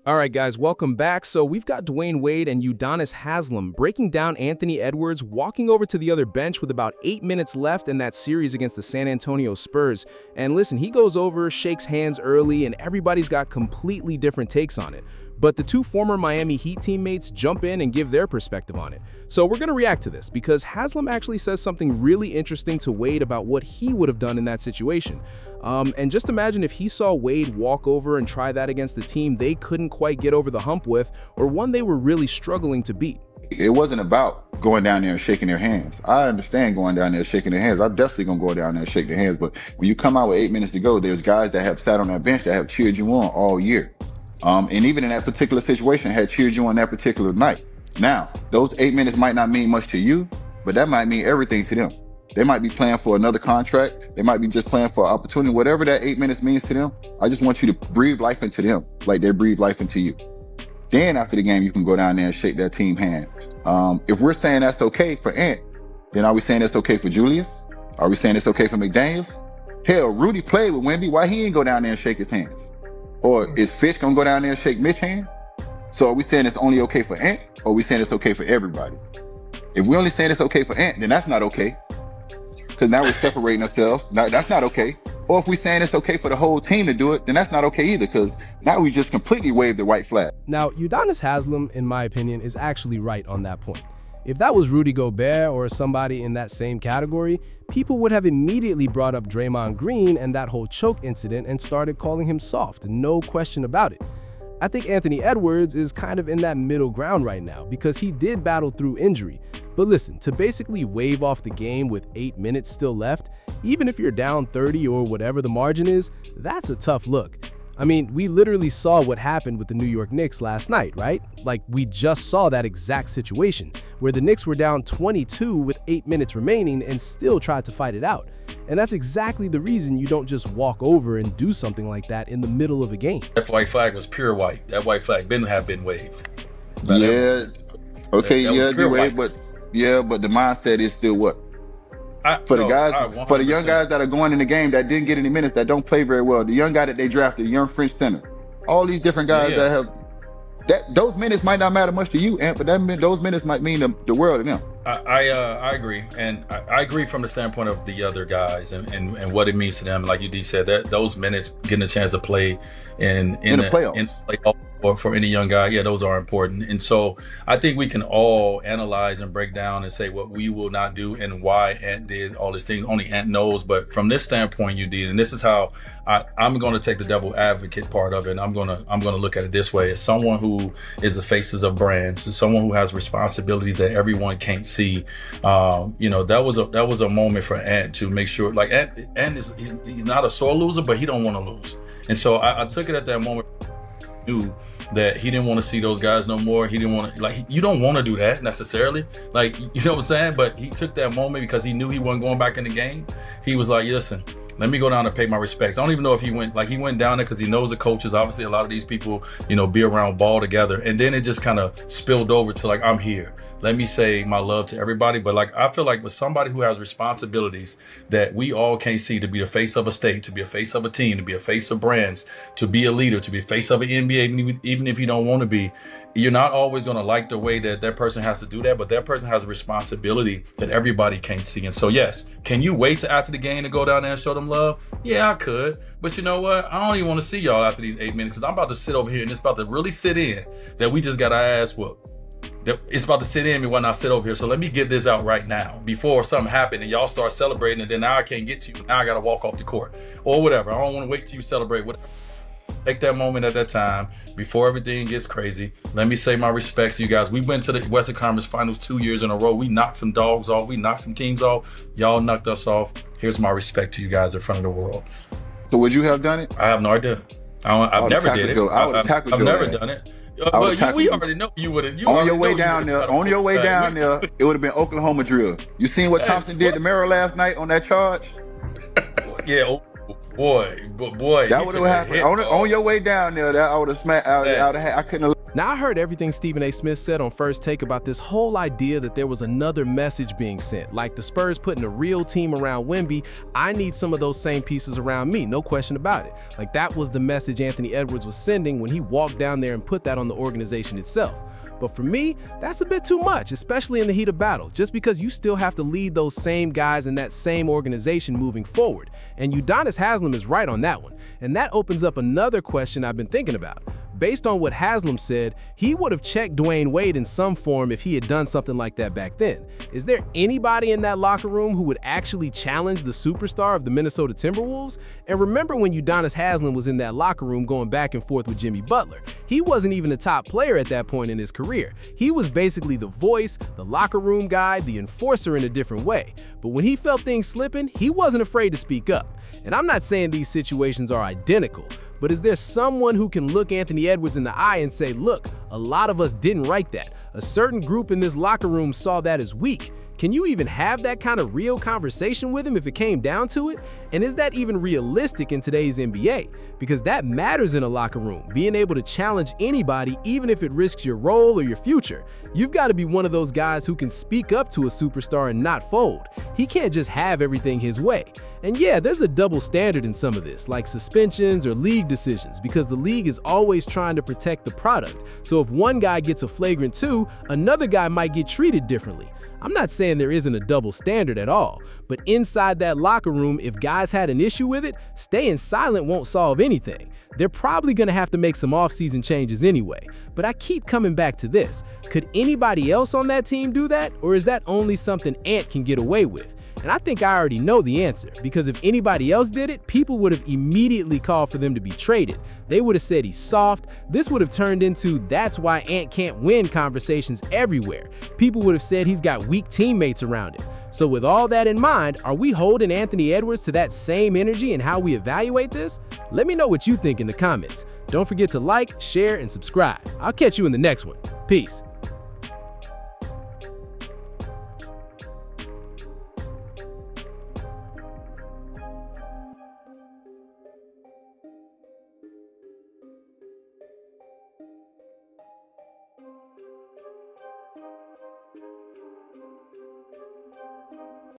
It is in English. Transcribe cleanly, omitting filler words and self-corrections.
All right, guys, welcome back. So we've got Dwayne Wade and Udonis Haslem breaking down Anthony Edwards walking over to the other bench with about 8 minutes left in that series against the San Antonio Spurs. And listen, he goes over, shakes hands early, and everybody's got completely different takes on it. But the two former Miami Heat teammates jump in and give their perspective on it. So we're going to react to this because Haslem actually says something really interesting to Wade about what he would have done in that situation. And just imagine if he saw Wade walk over and try that against the team they couldn't quite get over the hump with, or one they were really struggling to beat. It wasn't about going down there and shaking their hands. I understand going down there and shaking their hands. I'm definitely going to go down there and shake their hands. But when you come out with 8 minutes to go, there's guys that have sat on that bench that have cheered you on all year. And even in that particular situation, had cheered you on that particular night. Now, those 8 minutes might not mean much to you, but that might mean everything to them. They might be playing for another contract. They might be just playing for an opportunity. Whatever that 8 minutes means to them, I just want you to breathe life into them like they breathe life into you. Then after the game, you can go down there and shake that team hand. If we're saying that's okay for Ant, then are we saying that's okay for Julius? Are we saying it's okay for McDaniels? Hell, Rudy played with Wemby. Why he ain't go down there and shake his hands? Or is Fish gonna go down there and shake Mitch's hand? So are we saying it's only okay for Ant, or are we saying it's okay for everybody? If we're only saying it's okay for Ant, then that's not okay. Because now we're separating ourselves. Now, that's not okay. Or if we're saying it's okay for the whole team to do it, then that's not okay either, because now we just completely waved the white flag. Now, Udonis Haslem, in my opinion, is actually right on that point. If that was Rudy Gobert or somebody in that same category, people would have immediately brought up Draymond Green and that whole choke incident and started calling him soft, no question about it. I think Anthony Edwards is kind of in that middle ground right now because he did battle through injury. But listen, to basically wave off the game with 8 minutes still left, even if you're down 30 or whatever the margin is, that's a tough look. I mean, we literally saw what happened with the New York Knicks last night, right? Like, we just saw that exact situation, where the Knicks were down 22 with 8 minutes remaining and still tried to fight it out. And that's exactly the reason you don't just walk over and do something like that in the middle of a game. That white flag was pure white. That white flag have been waved. Yeah. Okay, that yeah, was pure you waved, white. but the mindset is still what? For the young guys that are going in the game that didn't get any minutes, that don't play very well, the young guy that they drafted, the young French center, all these different guys that have those minutes might not matter much to you, Ant, but those minutes might mean the world to them. I agree, and I agree from the standpoint of the other guys and what it means to them. Like you said, that those minutes, getting a chance to play in the playoffs. Or for any young guy, yeah, those are important. And so I think we can all analyze and break down and say what we will not do and why Ant did all these things. Only Ant knows. But from this standpoint, you did, and this is how I'm going to take the devil advocate part of it. And I'm going to look at it this way: as someone who is the faces of brands, as someone who has responsibilities that everyone can't see. That was a moment for Ant to make sure. Like Ant is he's not a sore loser, but he don't want to lose. And so I took it at that moment. Knew that he didn't want to see those guys no more. He didn't want to, you don't want to do that necessarily, you know what I'm saying? But he took that moment because he knew he wasn't going back in the game. He was like, listen, let me go down and pay my respects. I don't even know if he went down there because he knows the coaches. Obviously, a lot of these people, be around ball together. And then it just kind of spilled over to I'm here. Let me say my love to everybody. But I feel like with somebody who has responsibilities that we all can't see, to be the face of a state, to be a face of a team, to be a face of brands, to be a leader, to be a face of an NBA, even if you don't want to be, you're not always going to like the way that person has to do that, but that person has a responsibility that everybody can't see. And so, yes, can you wait till after the game to go down there and show them love? Yeah, I could. But you know what? I don't even want to see y'all after these 8 minutes because I'm about to sit over here and it's about to really sit in that we just got our ass whooped. It's about to sit in me when I sit over here. So let me get this out right now before something happened and y'all start celebrating and then now I can't get to you. Now I got to walk off the court or whatever. I don't want to wait till you celebrate. Whatever. Take that moment at that time before everything gets crazy. Let me say my respects to you guys. We went to the Western Conference Finals 2 years in a row. We knocked some dogs off. We knocked some teams off. Y'all knocked us off. Here's my respect to you guys in front of the world. So would you have done it? I have no idea. I've never did it. I've never done it. Well, we already know you would have. On your way down there, it would have been Oklahoma drill. You seen what Thompson did to Merrill last night on that charge? Yeah, boy, that would have happened on your way down there. That I would have smacked. I couldn't have. Now, I heard everything Stephen A. Smith said on First Take about this whole idea that there was another message being sent, like the Spurs putting a real team around Wemby. I need some of those same pieces around me, no question about it. Like that was the message Anthony Edwards was sending when he walked down there and put that on the organization itself. But for me, that's a bit too much, especially in the heat of battle, just because you still have to lead those same guys in that same organization moving forward. And Udonis Haslem is right on that one. And that opens up another question I've been thinking about. Based on what Haslem said, he would have checked Dwyane Wade in some form if he had done something like that back then. Is there anybody in that locker room who would actually challenge the superstar of the Minnesota Timberwolves? And remember when Udonis Haslem was in that locker room going back and forth with Jimmy Butler. He wasn't even a top player at that point in his career. He was basically the voice, the locker room guy, the enforcer in a different way. But when he felt things slipping, he wasn't afraid to speak up. And I'm not saying these situations are identical, but is there someone who can look Anthony Edwards in the eye and say, look, a lot of us didn't write that. A certain group in this locker room saw that as weak. Can you even have that kind of real conversation with him if it came down to it? And is that even realistic in today's NBA? Because that matters in a locker room, being able to challenge anybody even if it risks your role or your future. You've got to be one of those guys who can speak up to a superstar and not fold. He can't just have everything his way. And yeah, there's a double standard in some of this, like suspensions or league decisions, because the league is always trying to protect the product. So if one guy gets a flagrant 2, another guy might get treated differently. I'm not saying there isn't a double standard at all, but inside that locker room, if guys had an issue with it, staying silent won't solve anything. They're probably going to have to make some off-season changes anyway. But I keep coming back to this. Could anybody else on that team do that, or is that only something Ant can get away with? And I think I already know the answer, because if anybody else did it, people would have immediately called for them to be traded. They would have said he's soft. This would have turned into "that's why Ant can't win" conversations everywhere. People would have said he's got weak teammates around him. So with all that in mind, are we holding Anthony Edwards to that same energy in how we evaluate this? Let me know what you think in the comments. Don't forget to like, share, and subscribe. I'll catch you in the next one. Peace.